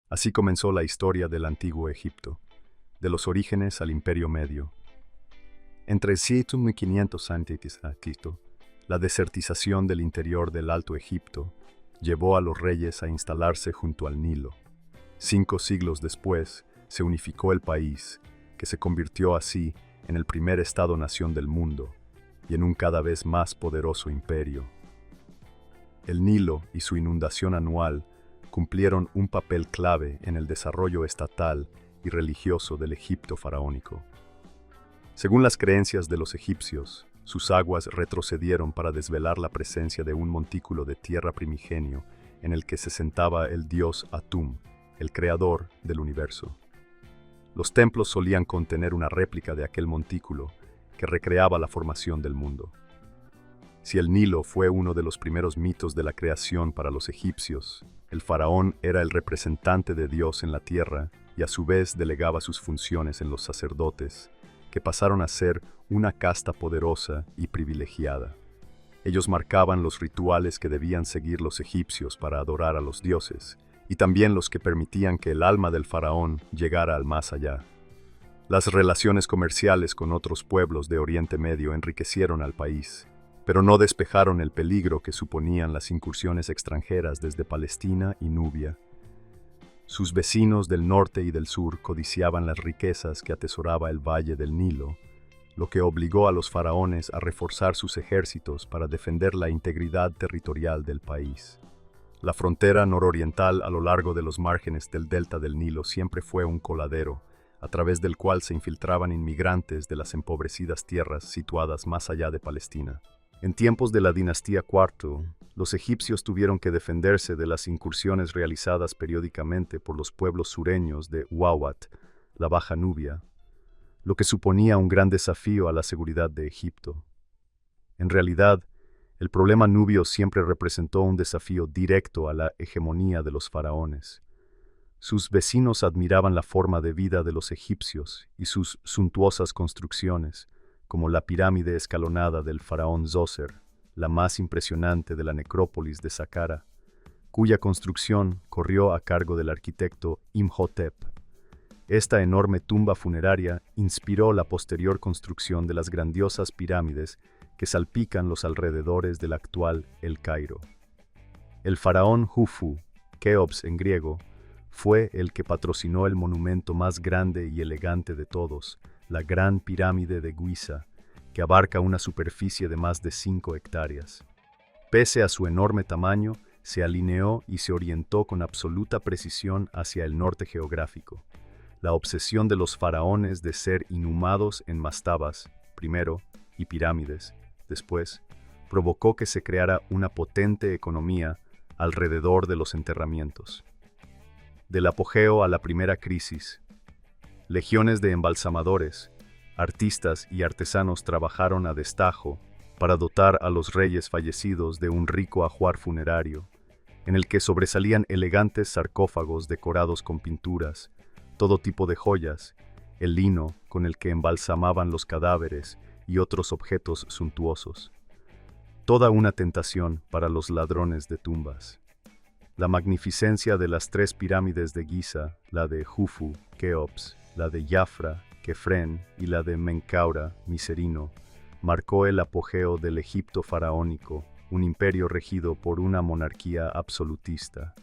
Así comenzó la historia del antiguo Egipto, de los orígenes al Imperio Medio. Entre 7500 a.C., la desertización del interior del Alto Egipto llevó a los reyes a instalarse junto al Nilo. 5 siglos después, se unificó el país, que se convirtió así en el primer Estado-nación del mundo y en un cada vez más poderoso imperio. El Nilo y su inundación anual cumplieron un papel clave en el desarrollo estatal y religioso del Egipto faraónico. Según las creencias de los egipcios, sus aguas retrocedieron para desvelar la presencia de un montículo de tierra primigenio en el que se sentaba el dios Atum, el creador del universo. Los templos solían contener una réplica de aquel montículo que recreaba la formación del mundo. Si el Nilo fue uno de los primeros mitos de la creación para los egipcios, el faraón era el representante de Dios en la tierra y a su vez delegaba sus funciones en los sacerdotes, que pasaron a ser una casta poderosa y privilegiada. Ellos marcaban los rituales que debían seguir los egipcios para adorar a los dioses, y también los que permitían que el alma del faraón llegara al más allá. Las relaciones comerciales con otros pueblos de Oriente Medio enriquecieron al país, pero no despejaron el peligro que suponían las incursiones extranjeras desde Palestina y Nubia. Sus vecinos del norte y del sur codiciaban las riquezas que atesoraba el valle del Nilo, lo que obligó a los faraones a reforzar sus ejércitos para defender la integridad territorial del país. La frontera nororiental a lo largo de los márgenes del delta del Nilo siempre fue un coladero, a través del cual se infiltraban inmigrantes de las empobrecidas tierras situadas más allá de Palestina. En tiempos de la dinastía IV, los egipcios tuvieron que defenderse de las incursiones realizadas periódicamente por los pueblos sureños de Uawat, la Baja Nubia, lo que suponía un gran desafío a la seguridad de Egipto. En realidad, el problema nubio siempre representó un desafío directo a la hegemonía de los faraones. Sus vecinos admiraban la forma de vida de los egipcios y sus suntuosas construcciones, como la pirámide escalonada del faraón Zoser, la más impresionante de la necrópolis de Saqqara, cuya construcción corrió a cargo del arquitecto Imhotep. Esta enorme tumba funeraria inspiró la posterior construcción de las grandiosas pirámides que salpican los alrededores del actual El Cairo. El faraón Jufu, Keops en griego, fue el que patrocinó el monumento más grande y elegante de todos, la Gran Pirámide de Giza, que abarca una superficie de más de 5 hectáreas. Pese a su enorme tamaño, se alineó y se orientó con absoluta precisión hacia el norte geográfico. La obsesión de los faraones de ser inhumados en mastabas, primero, y pirámides, después, provocó que se creara una potente economía alrededor de los enterramientos. Del apogeo a la primera crisis, legiones de embalsamadores, artistas y artesanos trabajaron a destajo para dotar a los reyes fallecidos de un rico ajuar funerario, en el que sobresalían elegantes sarcófagos decorados con pinturas, todo tipo de joyas, el lino con el que embalsamaban los cadáveres y otros objetos suntuosos. Toda una tentación para los ladrones de tumbas. La magnificencia de las 3 pirámides de Giza, la de Jufu, Keops, la de Jafra, Kefren y la de Menkaura, Miserino, marcó el apogeo del Egipto faraónico, un imperio regido por una monarquía absolutista.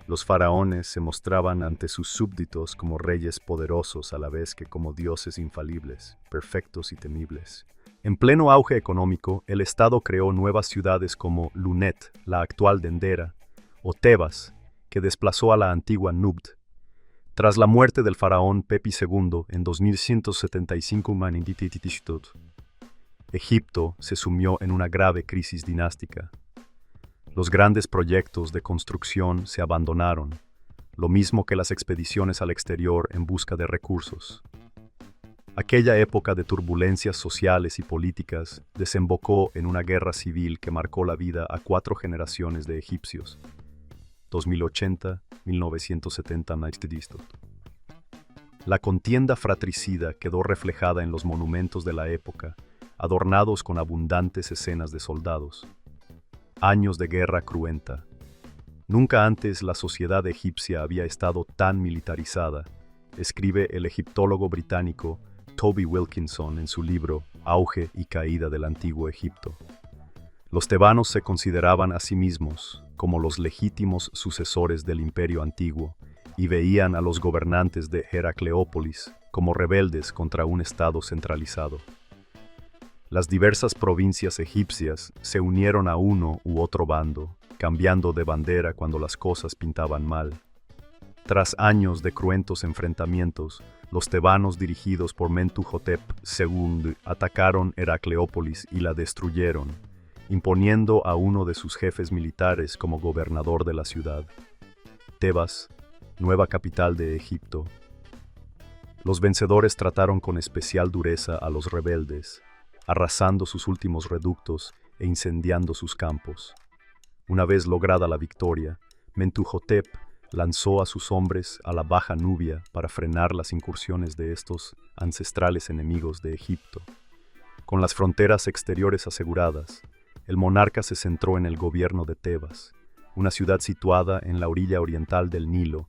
Los faraones se mostraban ante sus súbditos como reyes poderosos a la vez que como dioses infalibles, perfectos y temibles. En pleno auge económico, el Estado creó nuevas ciudades como Lunet, la actual Dendera, o Tebas, que desplazó a la antigua Nubt. Tras la muerte del faraón Pepi II en 2175 Egipto se sumió en una grave crisis dinástica. Los grandes proyectos de construcción se abandonaron, lo mismo que las expediciones al exterior en busca de recursos. Aquella época de turbulencias sociales y políticas desembocó en una guerra civil que marcó la vida a 4 generaciones de egipcios. 2080-1970 La contienda fratricida quedó reflejada en los monumentos de la época, adornados con abundantes escenas de soldados. Años de guerra cruenta. Nunca antes la sociedad egipcia había estado tan militarizada, escribe el egiptólogo británico Toby Wilkinson en su libro Auge y caída del Antiguo Egipto. Los tebanos se consideraban a sí mismos como los legítimos sucesores del Imperio Antiguo y veían a los gobernantes de Heracleópolis como rebeldes contra un estado centralizado. Las diversas provincias egipcias se unieron a uno u otro bando, cambiando de bandera cuando las cosas pintaban mal. Tras años de cruentos enfrentamientos, los tebanos dirigidos por Mentuhotep II atacaron Heracleópolis y la destruyeron, imponiendo a uno de sus jefes militares como gobernador de la ciudad. Tebas, nueva capital de Egipto. Los vencedores trataron con especial dureza a los rebeldes, arrasando sus últimos reductos e incendiando sus campos. Una vez lograda la victoria, Mentuhotep lanzó a sus hombres a la Baja Nubia para frenar las incursiones de estos ancestrales enemigos de Egipto. Con las fronteras exteriores aseguradas, el monarca se centró en el gobierno de Tebas, una ciudad situada en la orilla oriental del Nilo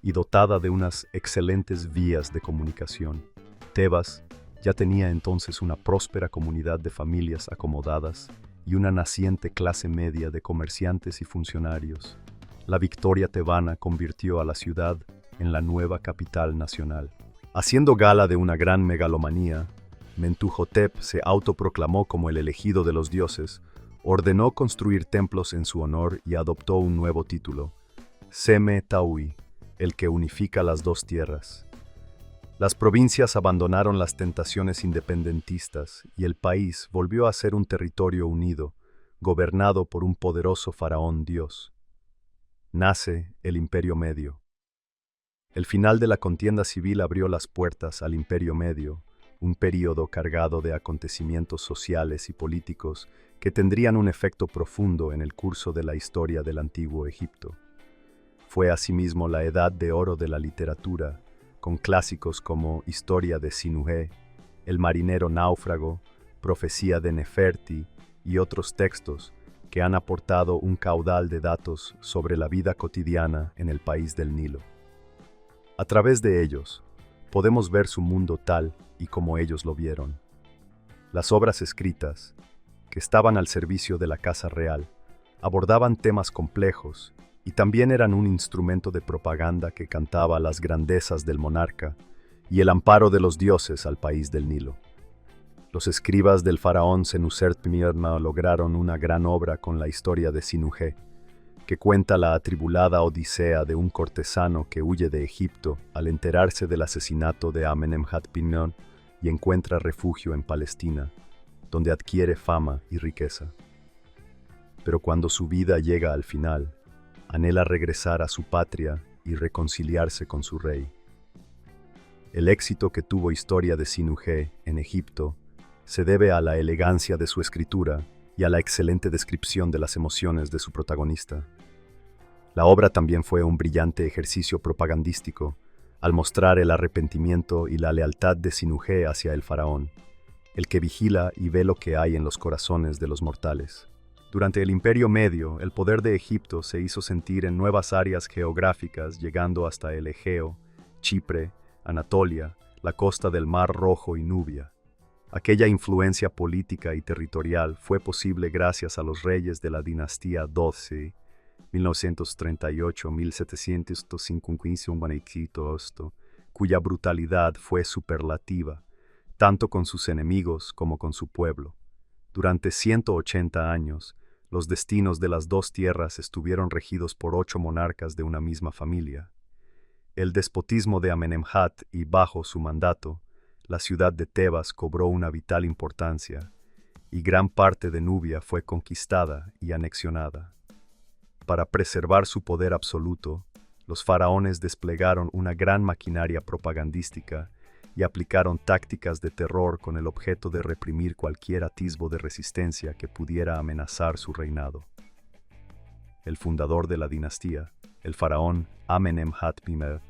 y dotada de unas excelentes vías de comunicación. Tebas ya tenía entonces una próspera comunidad de familias acomodadas y una naciente clase media de comerciantes y funcionarios. La victoria tebana convirtió a la ciudad en la nueva capital nacional. Haciendo gala de una gran megalomanía, Mentuhotep se autoproclamó como el elegido de los dioses, ordenó construir templos en su honor y adoptó un nuevo título, Seme Taui, el que unifica las dos tierras. Las provincias abandonaron las tentaciones independentistas y el país volvió a ser un territorio unido, gobernado por un poderoso faraón dios. Nace el Imperio Medio. El final de la contienda civil abrió las puertas al Imperio Medio, un período cargado de acontecimientos sociales y políticos que tendrían un efecto profundo en el curso de la historia del Antiguo Egipto. Fue asimismo la edad de oro de la literatura, con clásicos como Historia de Sinuhe, El marinero náufrago, Profecía de Neferti y otros textos que han aportado un caudal de datos sobre la vida cotidiana en el país del Nilo. A través de ellos, podemos ver su mundo tal y como ellos lo vieron. Las obras escritas, que estaban al servicio de la casa real, abordaban temas complejos y también eran un instrumento de propaganda que cantaba las grandezas del monarca y el amparo de los dioses al país del Nilo. Los escribas del faraón Senusert-Pimirna lograron una gran obra con la historia de Sinuhe, que cuenta la atribulada odisea de un cortesano que huye de Egipto al enterarse del asesinato de Amenemhat-Pinon y encuentra refugio en Palestina, donde adquiere fama y riqueza. Pero cuando su vida llega al final, anhela regresar a su patria y reconciliarse con su rey. El éxito que tuvo Historia de Sinuhe en Egipto se debe a la elegancia de su escritura y a la excelente descripción de las emociones de su protagonista. La obra también fue un brillante ejercicio propagandístico al mostrar el arrepentimiento y la lealtad de Sinuhe hacia el faraón, el que vigila y ve lo que hay en los corazones de los mortales. Durante el Imperio Medio, el poder de Egipto se hizo sentir en nuevas áreas geográficas, llegando hasta el Egeo, Chipre, Anatolia, la costa del Mar Rojo y Nubia. Aquella influencia política y territorial fue posible gracias a los reyes de la dinastía 12, 1938-1751, cuya brutalidad fue superlativa, tanto con sus enemigos como con su pueblo. Durante 180 años, los destinos de las dos tierras estuvieron regidos por 8 monarcas de una misma familia. El despotismo de Amenemhat y bajo su mandato, la ciudad de Tebas cobró una vital importancia, y gran parte de Nubia fue conquistada y anexionada. Para preservar su poder absoluto, los faraones desplegaron una gran maquinaria propagandística y aplicaron tácticas de terror con el objeto de reprimir cualquier atisbo de resistencia que pudiera amenazar su reinado. El fundador de la dinastía, el faraón Amenemhat-Pimer,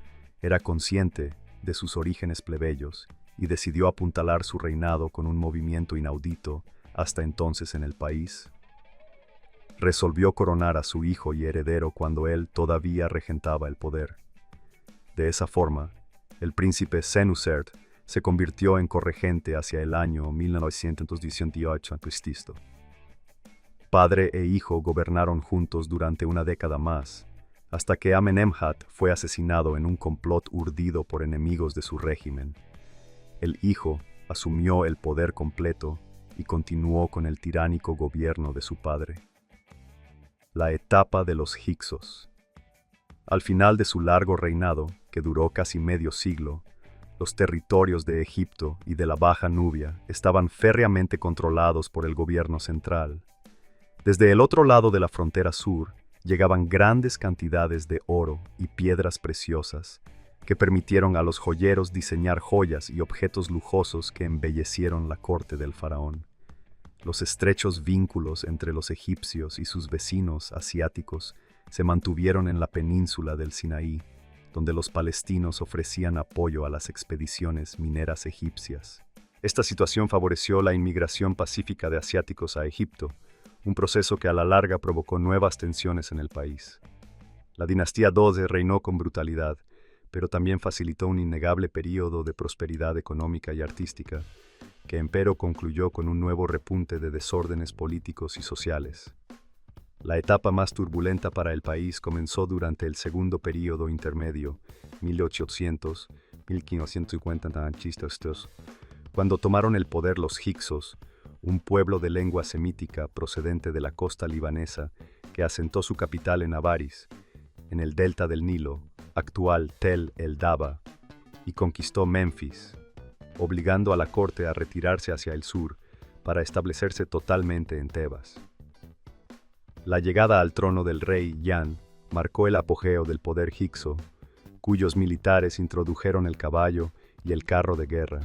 era consciente de sus orígenes plebeyos y decidió apuntalar su reinado con un movimiento inaudito hasta entonces en el país. resolvió coronar a su hijo y heredero cuando él todavía regentaba el poder. De esa forma, el príncipe Senusert se convirtió en corregente hacia el año 1918 a.C. Padre e hijo gobernaron juntos durante una década más, hasta que Amenemhat fue asesinado en un complot urdido por enemigos de su régimen. El hijo asumió el poder completo y continuó con el tiránico gobierno de su padre. La etapa de los Hyksos. Al final de su largo reinado, que duró casi medio siglo, los territorios de Egipto y de la Baja Nubia estaban férreamente controlados por el gobierno central. Desde el otro lado de la frontera sur, llegaban grandes cantidades de oro y piedras preciosas, que permitieron a los joyeros diseñar joyas y objetos lujosos que embellecieron la corte del faraón. Los estrechos vínculos entre los egipcios y sus vecinos asiáticos se mantuvieron en la península del Sinaí, donde los palestinos ofrecían apoyo a las expediciones mineras egipcias. Esta situación favoreció la inmigración pacífica de asiáticos a Egipto, un proceso que a la larga provocó nuevas tensiones en el país. La dinastía Dode reinó con brutalidad, pero también facilitó un innegable período de prosperidad económica y artística, que empero concluyó con un nuevo repunte de desórdenes políticos y sociales. La etapa más turbulenta para el país comenzó durante el segundo período intermedio, 1800-1550, cuando tomaron el poder los Hyksos, un pueblo de lengua semítica procedente de la costa libanesa que asentó su capital en Avaris, en el delta del Nilo, actual Tel el Daba, y conquistó Memphis, obligando a la corte a retirarse hacia el sur para establecerse totalmente en Tebas. La llegada al trono del rey Yan marcó el apogeo del poder hicso, cuyos militares introdujeron el caballo y el carro de guerra.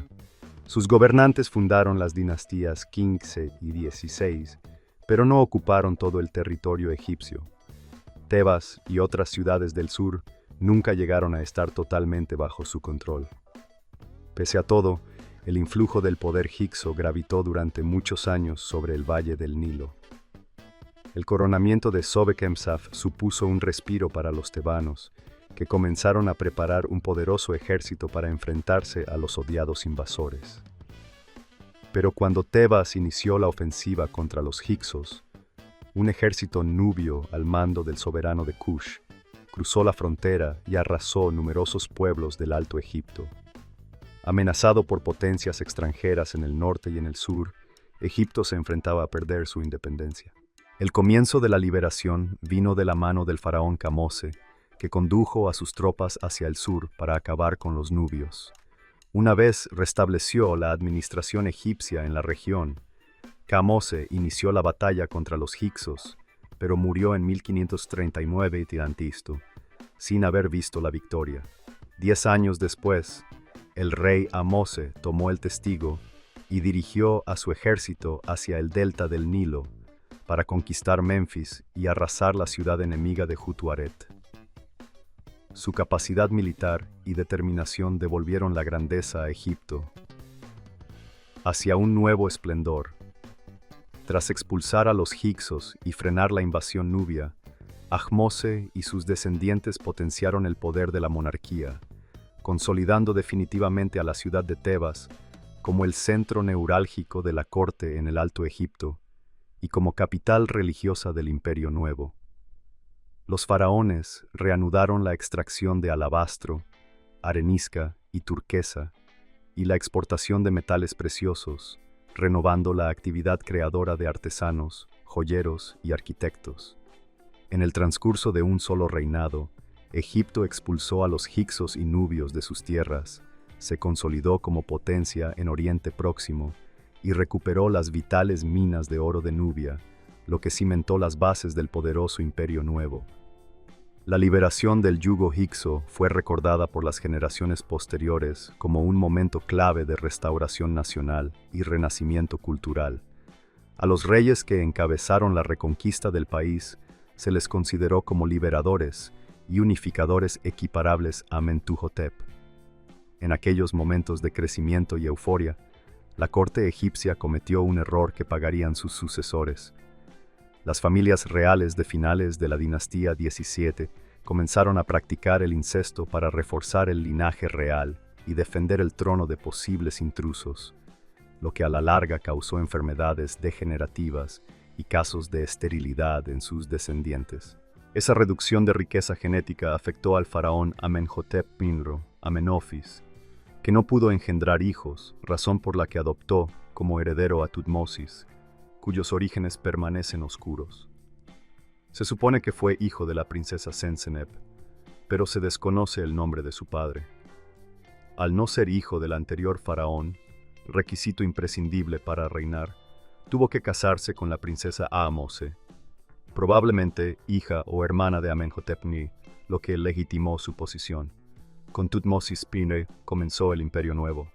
Sus gobernantes fundaron las dinastías 15 y 16, pero no ocuparon todo el territorio egipcio. Tebas y otras ciudades del sur nunca llegaron a estar totalmente bajo su control. Pese a todo, el influjo del poder hicso gravitó durante muchos años sobre el valle del Nilo. El coronamiento de Sobekemsaf supuso un respiro para los tebanos, que comenzaron a preparar un poderoso ejército para enfrentarse a los odiados invasores. Pero cuando Tebas inició la ofensiva contra los hicsos, un ejército nubio al mando del soberano de Kush cruzó la frontera y arrasó numerosos pueblos del Alto Egipto. Amenazado por potencias extranjeras en el norte y en el sur, Egipto se enfrentaba a perder su independencia. El comienzo de la liberación vino de la mano del faraón Kamose, que condujo a sus tropas hacia el sur para acabar con los nubios. Una vez restableció la administración egipcia en la región, Kamose inició la batalla contra los hicsos, pero murió en 1539 Tirantisto, sin haber visto la victoria. 10 años después, el rey Amose tomó el testigo y dirigió a su ejército hacia el delta del Nilo para conquistar Memphis y arrasar la ciudad enemiga de Jutuaret. Su capacidad militar y determinación devolvieron la grandeza a Egipto hacia un nuevo esplendor. Tras expulsar a los hicsos y frenar la invasión nubia, Ahmose y sus descendientes potenciaron el poder de la monarquía, consolidando definitivamente a la ciudad de Tebas como el centro neurálgico de la corte en el Alto Egipto y como capital religiosa del Imperio Nuevo. Los faraones reanudaron la extracción de alabastro, arenisca y turquesa y la exportación de metales preciosos, renovando la actividad creadora de artesanos, joyeros y arquitectos. En el transcurso de un solo reinado, Egipto expulsó a los hicsos y nubios de sus tierras, se consolidó como potencia en Oriente Próximo y recuperó las vitales minas de oro de Nubia, lo que cimentó las bases del poderoso Imperio Nuevo. La liberación del yugo hicso fue recordada por las generaciones posteriores como un momento clave de restauración nacional y renacimiento cultural. A los reyes que encabezaron la reconquista del país se les consideró como liberadores y unificadores equiparables a Amentuhotep. En aquellos momentos de crecimiento y euforia, la corte egipcia cometió un error que pagarían sus sucesores. Las familias reales de finales de la dinastía 17 comenzaron a practicar el incesto para reforzar el linaje real y defender el trono de posibles intrusos, lo que a la larga causó enfermedades degenerativas y casos de esterilidad en sus descendientes. Esa reducción de riqueza genética afectó al faraón Amenhotep I, Amenofis, que no pudo engendrar hijos, razón por la que adoptó como heredero a Tutmosis, cuyos orígenes permanecen oscuros. Se supone que fue hijo de la princesa Sensenep, pero se desconoce el nombre de su padre. Al no ser hijo del anterior faraón, requisito imprescindible para reinar, tuvo que casarse con la princesa Ahmose, probablemente hija o hermana de Amenhotep I, lo que legitimó su posición. Con Tutmosis I comenzó el Imperio Nuevo.